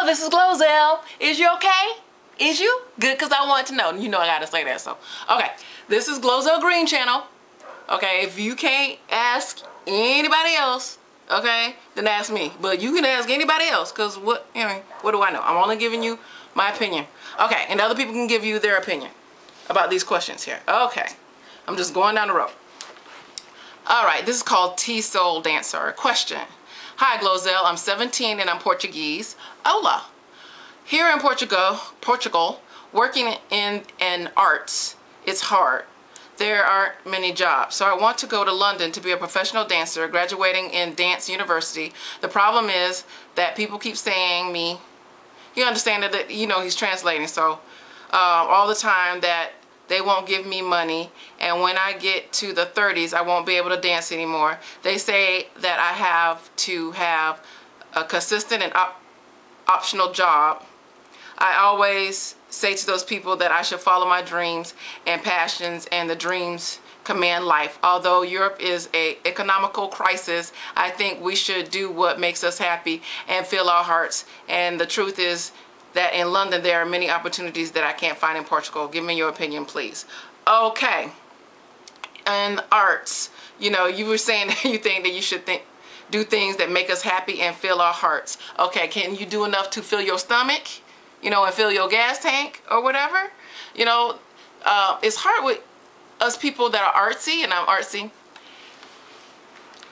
this is GloZell. Is you okay? Is you? Good, because I want to know. You know I gotta say that, so. Okay, this is GloZell Green channel. Okay, if you can't ask anybody else, okay, then ask me. But you can ask anybody else, because what do I know? I'm only giving you my opinion. Okay, and other people can give you their opinion about these questions here. Okay, I'm just going down the road. All right, this is called T-Soul Dancer. Question. Hi, GloZell. I'm 17 and I'm Portuguese. Hola. Here in Portugal, working in arts, it's hard. There aren't many jobs. So I want to go to London to be a professional dancer, graduating in dance university. The problem is that people keep saying me, you understand that, you know, he's translating, so all the time that they won't give me money, and when I get to the 30s, I won't be able to dance anymore. They say that I have to have a consistent and optional job. I always say to those people that I should follow my dreams and passions, and the dreams command life. Although Europe is an economical crisis, I think we should do what makes us happy and fill our hearts. And the truth is that in London there are many opportunities that I can't find in Portugal. Give me your opinion, please. Okay, and arts, you know, you were saying that you think that you should do things that make us happy and fill our hearts. Okay, can you do enough to fill your stomach, you know, and fill your gas tank or whatever? You know, it's hard with us people that are artsy, and I'm artsy,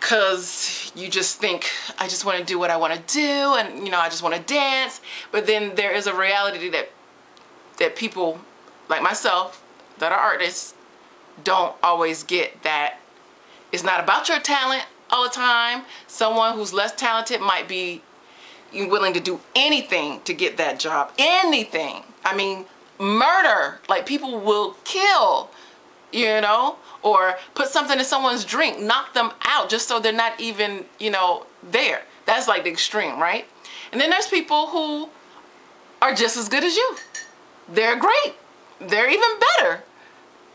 because you just think, I just want to do what I want to do, and you know, I just want to dance. But then there is a reality that people like myself that are artists don't always get, that it's not about your talent all the time. Someone who's less talented might be willing to do anything to get that job. Anything. I mean, murder. Like, people will kill, you know, or put something in someone's drink, knock them out just so they're not even, you know, there. That's like the extreme, right? And then there's people who are just as good as you. They're great. They're even better,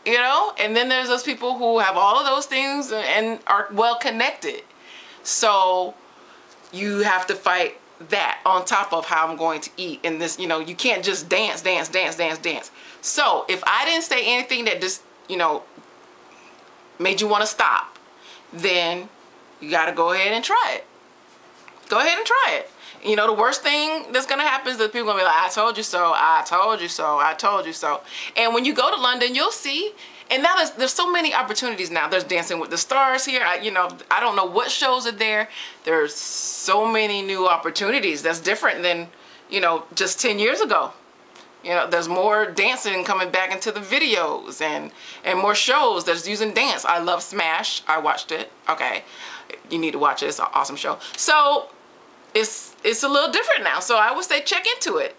you know? And then there's those people who have all of those things and are well connected. So you have to fight that on top of how I'm going to eat in this, you know, you can't just dance. So if I didn't say anything that just, you know, made you want to stop, then you got to go ahead and try it. Go ahead and try it. You know, the worst thing that's going to happen is that people are going to be like, I told you so, I told you so, I told you so. And when you go to London, you'll see. And now there's so many opportunities now. There's Dancing with the Stars here. You know, I don't know what shows are there. There's so many new opportunities that's different than, you know, just 10 years ago. You know, there's more dancing coming back into the videos, and more shows that's using dance. I love Smash. I watched it. Okay, you need to watch it. It's an awesome show. So it's a little different now. So I would say check into it.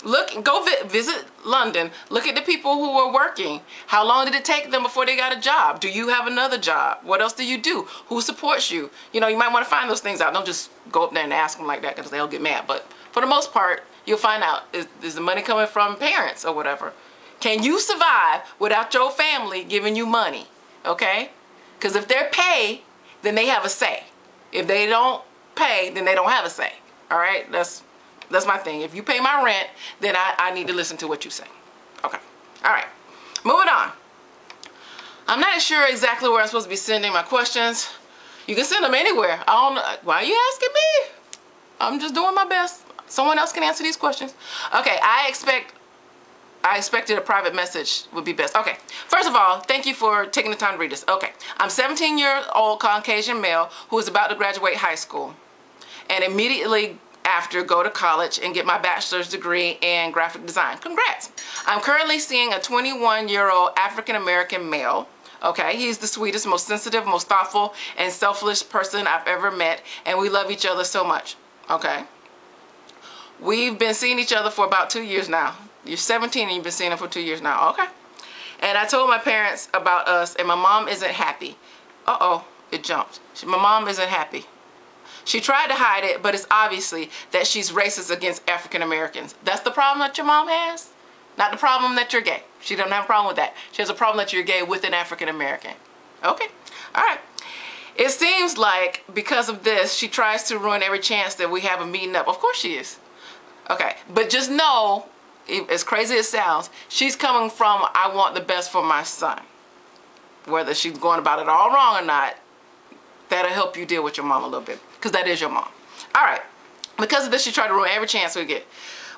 Look, go visit London. Look at the people who are working. How long did it take them before they got a job? Do you have another job? What else do you do? Who supports you? You know, you might want to find those things out. Don't just go up there and ask them like that, because they'll get mad. But for the most part, you'll find out, is the money coming from parents or whatever? Can you survive without your family giving you money? Okay? Because if they're paid, then they have a say. If they don't pay, then they don't have a say. All right? That's my thing. If you pay my rent, then I need to listen to what you say. Okay. All right. Moving on. I'm not sure exactly where I'm supposed to be sending my questions. You can send them anywhere. I don't know. Why are you asking me? I'm just doing my best. Someone else can answer these questions. Okay, I expected a private message would be best. Okay, first of all, thank you for taking the time to read this. Okay, I'm 17-year-old Caucasian male who is about to graduate high school and immediately after go to college and get my bachelor's degree in graphic design. Congrats. I'm currently seeing a 21-year-old African-American male. Okay, he's the sweetest, most sensitive, most thoughtful, and selfless person I've ever met, and we love each other so much. Okay. We've been seeing each other for about 2 years now. You're 17 and you've been seeing him for 2 years now. Okay. And I told my parents about us, and my mom isn't happy. Uh-oh, it jumped. My mom isn't happy. She tried to hide it, but it's obviously that she's racist against African Americans. That's the problem that your mom has? Not the problem that you're gay. She doesn't have a problem with that. She has a problem that you're gay with an African American. Okay. All right. It seems like because of this, she tries to ruin every chance that we have a meeting up. Of course she is. Okay, but just know, as crazy as it sounds, she's coming from, I want the best for my son. Whether she's going about it all wrong or not, that'll help you deal with your mom a little bit, because that is your mom. All right, because of this, she tried to ruin every chance we get.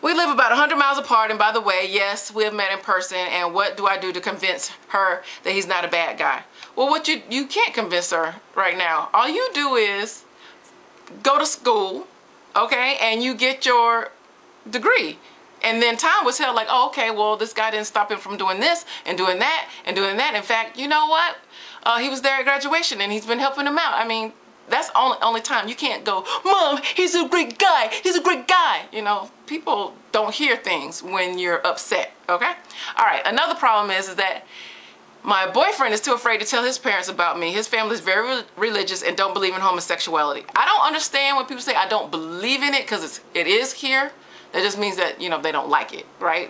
We live about 100 miles apart, and by the way, yes, we have met in person, and what do I do to convince her that he's not a bad guy? Well, what you can't convince her right now. All you do is go to school, okay, and you get your degree. And then time will tell, like, oh, okay, well, this guy didn't stop him from doing this and doing that and doing that. In fact, you know what? He was there at graduation, and he's been helping him out. I mean, that's only time. You can't go, Mom, he's a great guy. He's a great guy. You know, people don't hear things when you're upset, okay? All right, another problem is that my boyfriend is too afraid to tell his parents about me. His family is very religious and don't believe in homosexuality. I don't understand when people say I don't believe in it, because it is here. That just means that, you know, they don't like it, right?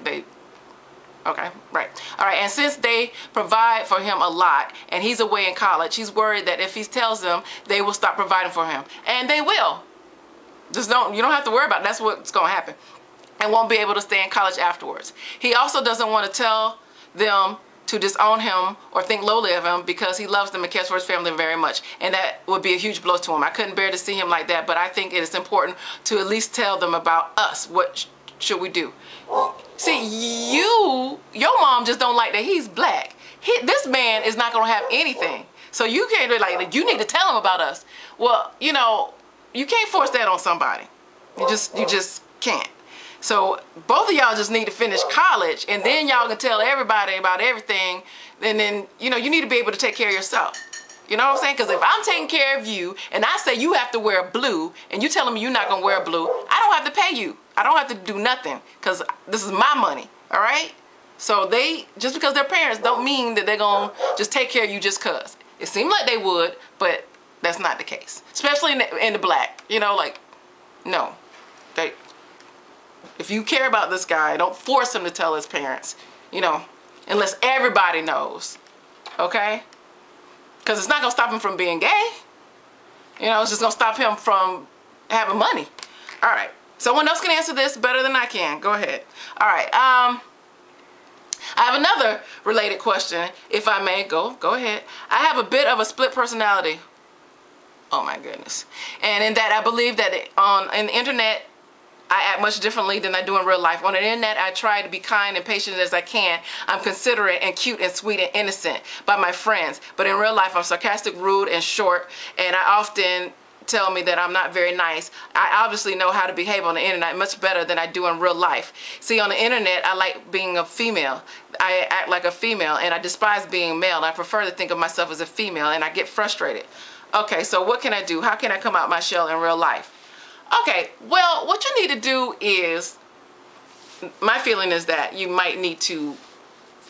Okay, right. All right, and since they provide for him a lot and he's away in college, he's worried that if he tells them, they will stop providing for him. And they will. You don't have to worry about it. That's what's going to happen. And won't be able to stay in college afterwards. He also doesn't want to tell them to disown him or think lowly of him, because he loves them and cares for his family very much. And that would be a huge blow to him. I couldn't bear to see him like that, but I think it is important to at least tell them about us. What should we do? See, your mom just don't like that he's black. This man is not going to have anything. So you can't be like, you need to tell him about us. Well, you know, you can't force that on somebody. You just can't. So both of y'all just need to finish college, and then y'all can tell everybody about everything. And then, you know, you need to be able to take care of yourself. You know what I'm saying? Because if I'm taking care of you and I say you have to wear blue, and you telling me you're not going to wear blue, I don't have to pay you. I don't have to do nothing, because this is my money, all right? So just because they're parents don't mean that they're going to just take care of you just because. It seemed like they would, but that's not the case. Especially in the black, you know, like, no. If you care about this guy, don't force him to tell his parents, you know, unless everybody knows, okay? Because it's not going to stop him from being gay. You know, it's just going to stop him from having money. All right. Someone else can answer this better than I can. Go ahead. All right. I have another related question, if I may. Go ahead. I have a bit of a split personality. Oh, my goodness. And in that, I believe that in the internet, I act much differently than I do in real life. On the internet, I try to be kind and patient as I can. I'm considerate and cute and sweet and innocent by my friends. But in real life, I'm sarcastic, rude, and short. And I often tell me that I'm not very nice. I obviously know how to behave on the internet much better than I do in real life. See, on the internet, I like being a female. I act like a female, and I despise being male. I prefer to think of myself as a female, and I get frustrated. Okay, so what can I do? How can I come out my shell in real life? Okay, well, what you need to do is, my feeling is that you might need to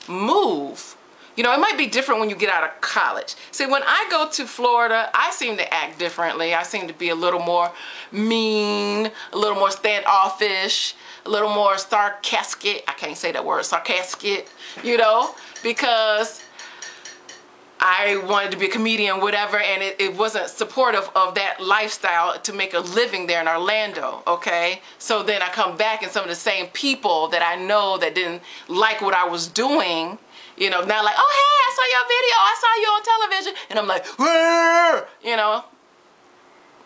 move. You know, it might be different when you get out of college. See, when I go to Florida, I seem to act differently. I seem to be a little more mean, a little more standoffish, a little more sarcastic. I can't say that word, sarcastic, you know, because I wanted to be a comedian, whatever, and it wasn't supportive of that lifestyle to make a living there in Orlando, okay? So then I come back, and some of the same people that I know that didn't like what I was doing, you know, now like, oh, hey, I saw your video, I saw you on television, and I'm like, where? You know?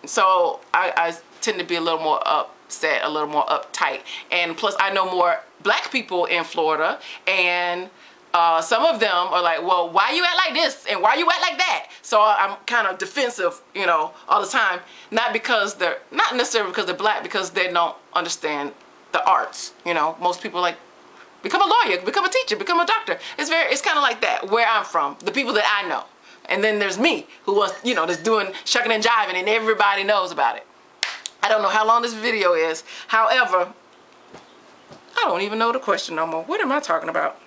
So I tend to be a little more upset, a little more uptight, and plus I know more black people in Florida, and some of them are like, well, why you act like this and why you act like that? So I'm kind of defensive, you know, all the time. Not necessarily because they're black, because they don't understand the arts. You know, most people like, become a lawyer, become a teacher, become a doctor. It's kind of like that where I'm from, the people that I know. And then there's me, who was, you know, that's doing shucking and jiving, and everybody knows about it. I don't know how long this video is. However, I don't even know the question no more. What am I talking about?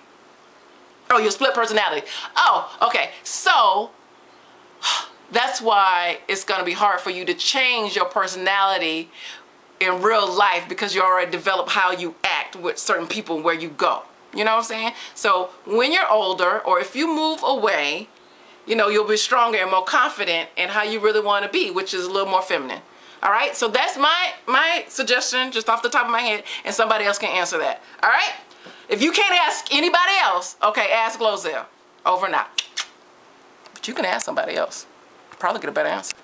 Oh, your split personality. Oh, okay. So that's why it's going to be hard for you to change your personality in real life, because you already developed how you act with certain people where you go. You know what I'm saying? So when you're older, or if you move away, you know, you'll be stronger and more confident in how you really want to be, which is a little more feminine. All right, so that's my suggestion just off the top of my head, and somebody else can answer that. All right, if you can't ask anybody else, okay, ask GloZell. Over and out. But you can ask somebody else. Probably get a better answer.